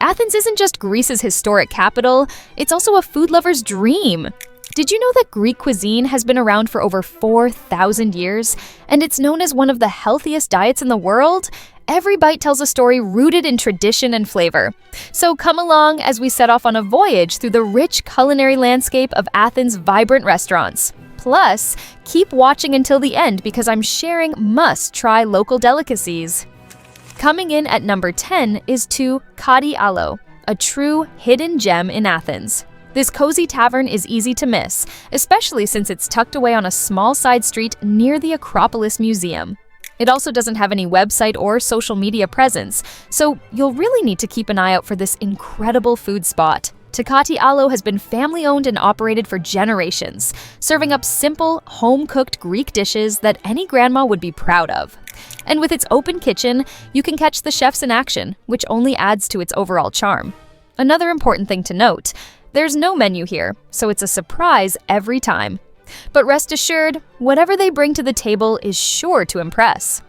Athens isn't just Greece's historic capital, it's also a food lover's dream. Did you know that Greek cuisine has been around for over 4,000 years, and it's known as one of the healthiest diets in the world? Every bite tells a story rooted in tradition and flavor. So come along as we set off on a voyage through the rich culinary landscape of Athens' vibrant restaurants. Plus, keep watching until the end because I'm sharing must-try local delicacies. Coming in at number 10 is Kati Allo, a true hidden gem in Athens. This cozy tavern is easy to miss, especially since it's tucked away on a small side street near the Acropolis Museum. It also doesn't have any website or social media presence, so you'll really need to keep an eye out for this incredible food spot. Kati Allo has been family-owned and operated for generations, serving up simple, home-cooked Greek dishes that any grandma would be proud of. And with its open kitchen, you can catch the chefs in action, which only adds to its overall charm. Another important thing to note, there's no menu here, so it's a surprise every time. But rest assured, whatever they bring to the table is sure to impress.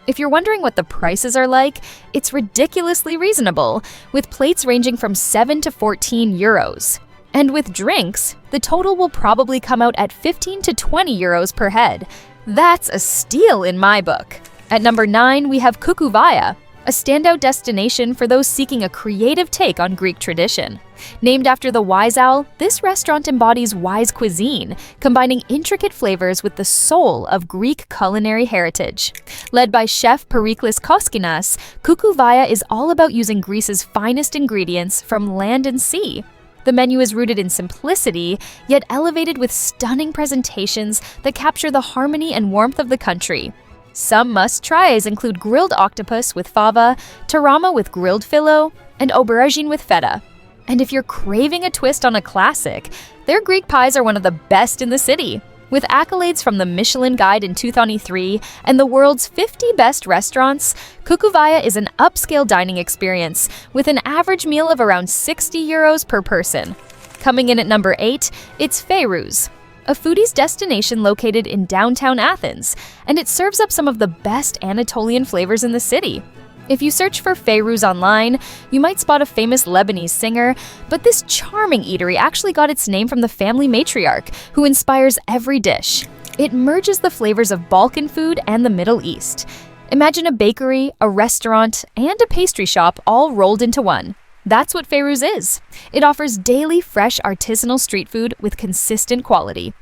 If you're wondering what the prices are like, it's ridiculously reasonable, with plates ranging from 7 to 14 euros. And with drinks, the total will probably come out at 15 to 20 euros per head. That's a steal in my book. At number 9, we have Cookoovaya, a standout destination for those seeking a creative take on Greek tradition. Named after the wise owl, this restaurant embodies wise cuisine, combining intricate flavors with the soul of Greek culinary heritage. Led by chef Periklis Koskinas, Cookoovaya is all about using Greece's finest ingredients from land and sea. The menu is rooted in simplicity, yet elevated with stunning presentations that capture the harmony and warmth of the country. Some must-tries include grilled octopus with fava, tarama with grilled phyllo, and aubergine with feta. And if you're craving a twist on a classic, their Greek pies are one of the best in the city. With accolades from the Michelin Guide in 2023 and the world's 50 best restaurants, Cookoovaya is an upscale dining experience with an average meal of around 60 euros per person. Coming in at number 8, it's Feyrouz, a foodie's destination located in downtown Athens, and it serves up some of the best Anatolian flavors in the city. If you search for Feyrouz online, you might spot a famous Lebanese singer, but this charming eatery actually got its name from the family matriarch, who inspires every dish. It merges the flavors of Balkan food and the Middle East. Imagine a bakery, a restaurant, and a pastry shop all rolled into one. That's what Feyrouz is. It offers daily, fresh, artisanal street food with consistent quality.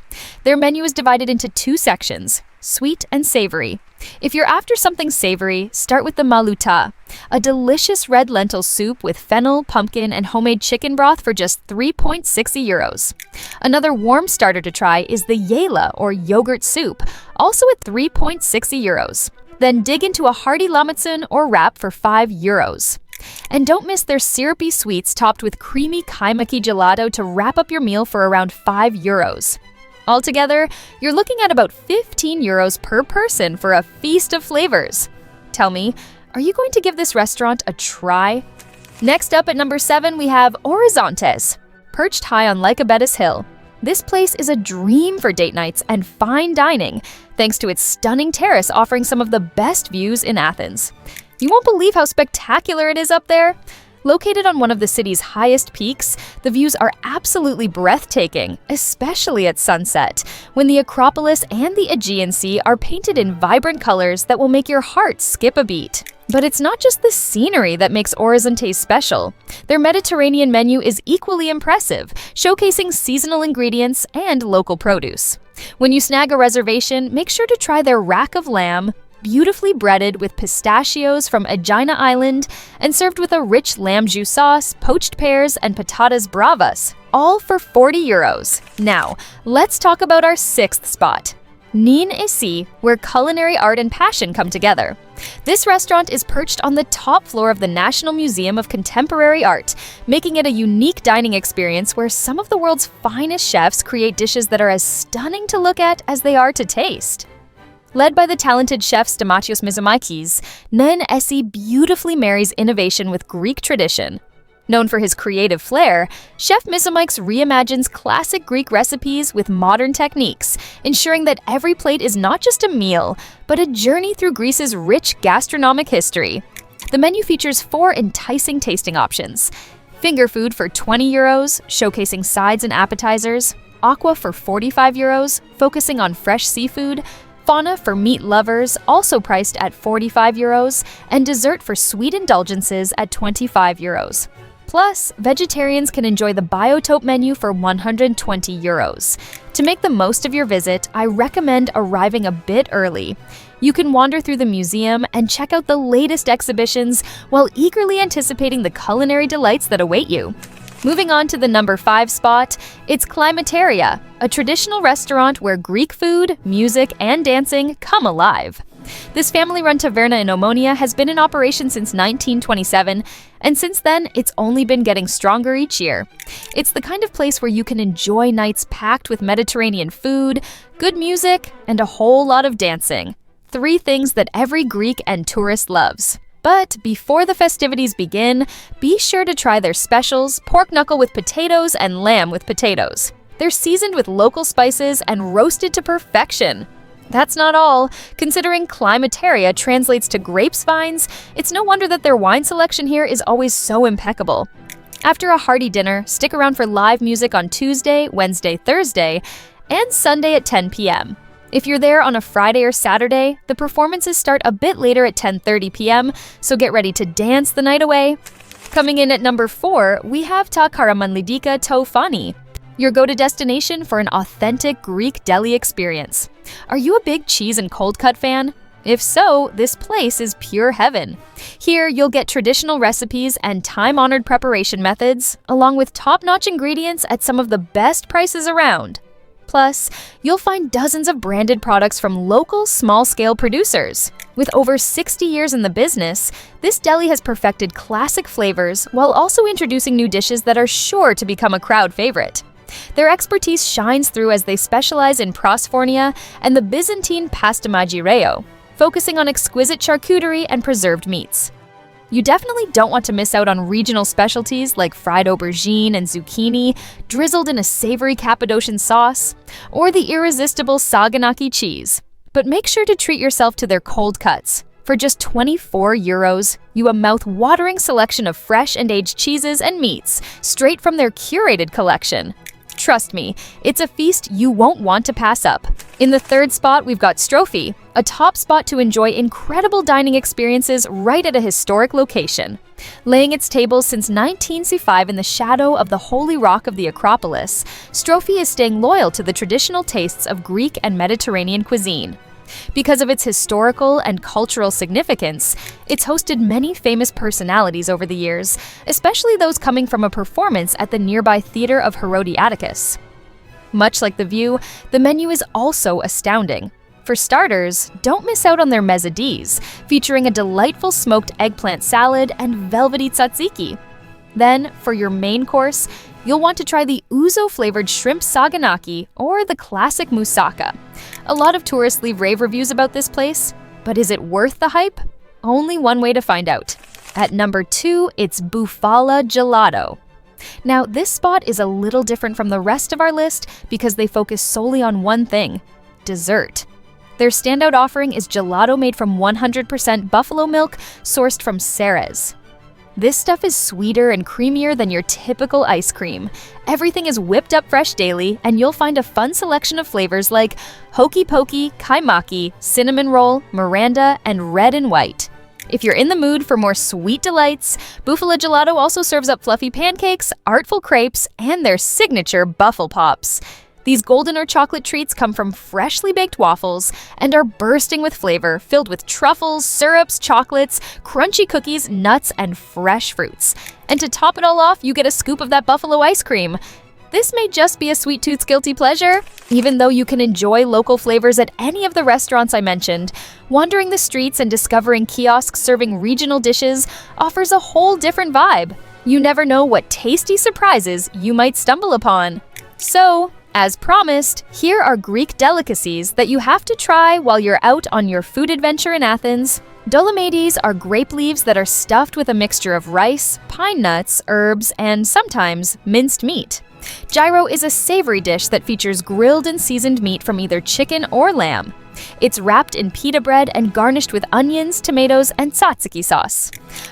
Their menu is divided into 2 sections, sweet and savory. If you're after something savory, start with the malouta, a delicious red lentil soup with fennel, pumpkin, and homemade chicken broth for just 3.60 euros. Another warm starter to try is the yela, or yogurt soup, also at 3.60 euros. Then dig into a hearty lamatsun or wrap for 5 euros. And don't miss their syrupy sweets topped with creamy kaimaki gelato to wrap up your meal for around 5 euros. Altogether, you're looking at about 15 euros per person for a feast of flavors. Tell me, are you going to give this restaurant a try? Next up at number 7, we have Orizontes, perched high on Lycabettus Hill. This place is a dream for date nights and fine dining, thanks to its stunning terrace offering some of the best views in Athens. You won't believe how spectacular it is up there. Located on one of the city's highest peaks, the views are absolutely breathtaking, especially at sunset, when the Acropolis and the Aegean Sea are painted in vibrant colors that will make your heart skip a beat. But it's not just the scenery that makes Orizontes special. Their Mediterranean menu is equally impressive, showcasing seasonal ingredients and local produce. When you snag a reservation, make sure to try their rack of lamb, beautifully breaded with pistachios from Aegina Island and served with a rich lamb jus sauce, poached pears, and patatas bravas, all for 40 euros. Now, let's talk about our 6th spot, Nyn Esti, where culinary art and passion come together. This restaurant is perched on the top floor of the National Museum of Contemporary Art, making it a unique dining experience where some of the world's finest chefs create dishes that are as stunning to look at as they are to taste. Led by the talented chef Stamatios Mizomakis, Nyn Esti beautifully marries innovation with Greek tradition. Known for his creative flair, Chef Mizomakis reimagines classic Greek recipes with modern techniques, ensuring that every plate is not just a meal, but a journey through Greece's rich gastronomic history. The menu features 4 enticing tasting options. Finger food for €20, showcasing sides and appetizers. Aqua for €45, focusing on fresh seafood. Fauna for meat lovers, also priced at €45, and dessert for sweet indulgences at €25. Plus, vegetarians can enjoy the Biotope menu for €120. To make the most of your visit, I recommend arriving a bit early. You can wander through the museum and check out the latest exhibitions while eagerly anticipating the culinary delights that await you. Moving on to the number 5 spot, it's Klimataria, a traditional restaurant where Greek food, music, and dancing come alive. This family-run taverna in Omonia has been in operation since 1927, and since then, it's only been getting stronger each year. It's the kind of place where you can enjoy nights packed with Mediterranean food, good music, and a whole lot of dancing. 3 things that every Greek and tourist loves. But before the festivities begin, be sure to try their specials, pork knuckle with potatoes and lamb with potatoes. They're seasoned with local spices and roasted to perfection. That's not all. Considering Klimataria translates to grapes vines, it's no wonder that their wine selection here is always so impeccable. After a hearty dinner, stick around for live music on Tuesday, Wednesday, Thursday, and Sunday at 10 p.m. If you're there on a Friday or Saturday, the performances start a bit later at 10:30 p.m., so get ready to dance the night away. Coming in at number 4, we have Taranika Tooni, your go-to destination for an authentic Greek deli experience. Are you a big cheese and cold cut fan? If so, this place is pure heaven. Here, you'll get traditional recipes and time-honored preparation methods, along with top-notch ingredients at some of the best prices around. Plus, you'll find dozens of branded products from local, small-scale producers. With over 60 years in the business, this deli has perfected classic flavors while also introducing new dishes that are sure to become a crowd favorite. Their expertise shines through as they specialize in prosfornia and the Byzantine pasta magireo, focusing on exquisite charcuterie and preserved meats. You definitely don't want to miss out on regional specialties like fried aubergine and zucchini, drizzled in a savory Cappadocian sauce, or the irresistible saganaki cheese. But make sure to treat yourself to their cold cuts. For just €24, you have a mouth-watering selection of fresh and aged cheeses and meats, straight from their curated collection. Trust me, it's a feast you won't want to pass up. In the 3rd spot, we've got Strofi, a top spot to enjoy incredible dining experiences right at a historic location. Laying its tables since 1965 in the shadow of the holy rock of the Acropolis, Strofi is staying loyal to the traditional tastes of Greek and Mediterranean cuisine. Because of its historical and cultural significance, it's hosted many famous personalities over the years, especially those coming from a performance at the nearby Theatre of Atticus. Much like the view, the menu is also astounding. For starters, don't miss out on their mezzadis, featuring a delightful smoked eggplant salad and velvety tzatziki. Then, for your main course, you'll want to try the ouzo-flavored shrimp saganaki or the classic moussaka. A lot of tourists leave rave reviews about this place, but is it worth the hype? Only one way to find out. At number 2, it's Bufala Gelato. Now, this spot is a little different from the rest of our list because they focus solely on one thing: dessert. Their standout offering is gelato made from 100% buffalo milk sourced from Ceres. This stuff is sweeter and creamier than your typical ice cream. Everything is whipped up fresh daily, and you'll find a fun selection of flavors like hokey pokey, kaimaki, cinnamon roll, Miranda, and red and white. If you're in the mood for more sweet delights, Bufala Gelato also serves up fluffy pancakes, artful crepes, and their signature Buffle Pops. These golden or chocolate treats come from freshly baked waffles and are bursting with flavor, filled with truffles, syrups, chocolates, crunchy cookies, nuts, and fresh fruits. And to top it all off, you get a scoop of that buffalo ice cream. This may just be a sweet tooth's guilty pleasure. Even though you can enjoy local flavors at any of the restaurants I mentioned, wandering the streets and discovering kiosks serving regional dishes offers a whole different vibe. You never know what tasty surprises you might stumble upon. So, as promised, here are Greek delicacies that you have to try while you're out on your food adventure in Athens. Dolomites are grape leaves that are stuffed with a mixture of rice, pine nuts, herbs, and sometimes minced meat. Gyro is a savory dish that features grilled and seasoned meat from either chicken or lamb. It's wrapped in pita bread and garnished with onions, tomatoes, and tzatziki sauce.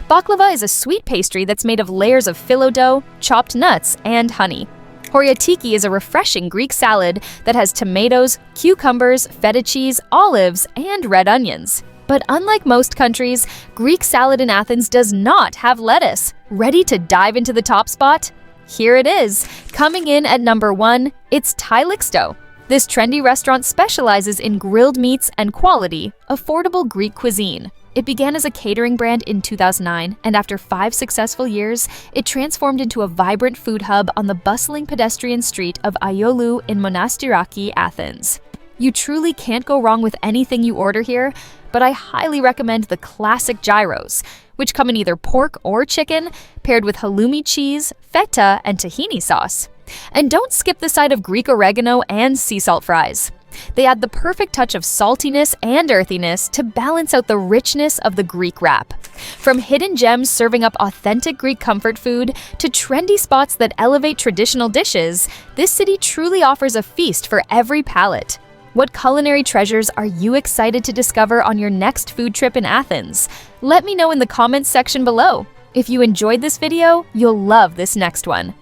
Baklava is a sweet pastry that's made of layers of phyllo dough, chopped nuts, and honey. Horyatiki is a refreshing Greek salad that has tomatoes, cucumbers, feta cheese, olives, and red onions. But unlike most countries, Greek salad in Athens does not have lettuce. Ready to dive into the top spot? Here it is. Coming in at number 1, it's Tylixto. This trendy restaurant specializes in grilled meats and quality, affordable Greek cuisine. It began as a catering brand in 2009, and after 5 successful years, it transformed into a vibrant food hub on the bustling pedestrian street of Aiolou in Monastiraki, Athens. You truly can't go wrong with anything you order here, but I highly recommend the classic gyros, which come in either pork or chicken, paired with halloumi cheese, feta, and tahini sauce. And don't skip the side of Greek oregano and sea salt fries. They add the perfect touch of saltiness and earthiness to balance out the richness of the Greek wrap. From hidden gems serving up authentic Greek comfort food to trendy spots that elevate traditional dishes, this city truly offers a feast for every palate. What culinary treasures are you excited to discover on your next food trip in Athens? Let me know in the comments section below. If you enjoyed this video, you'll love this next one.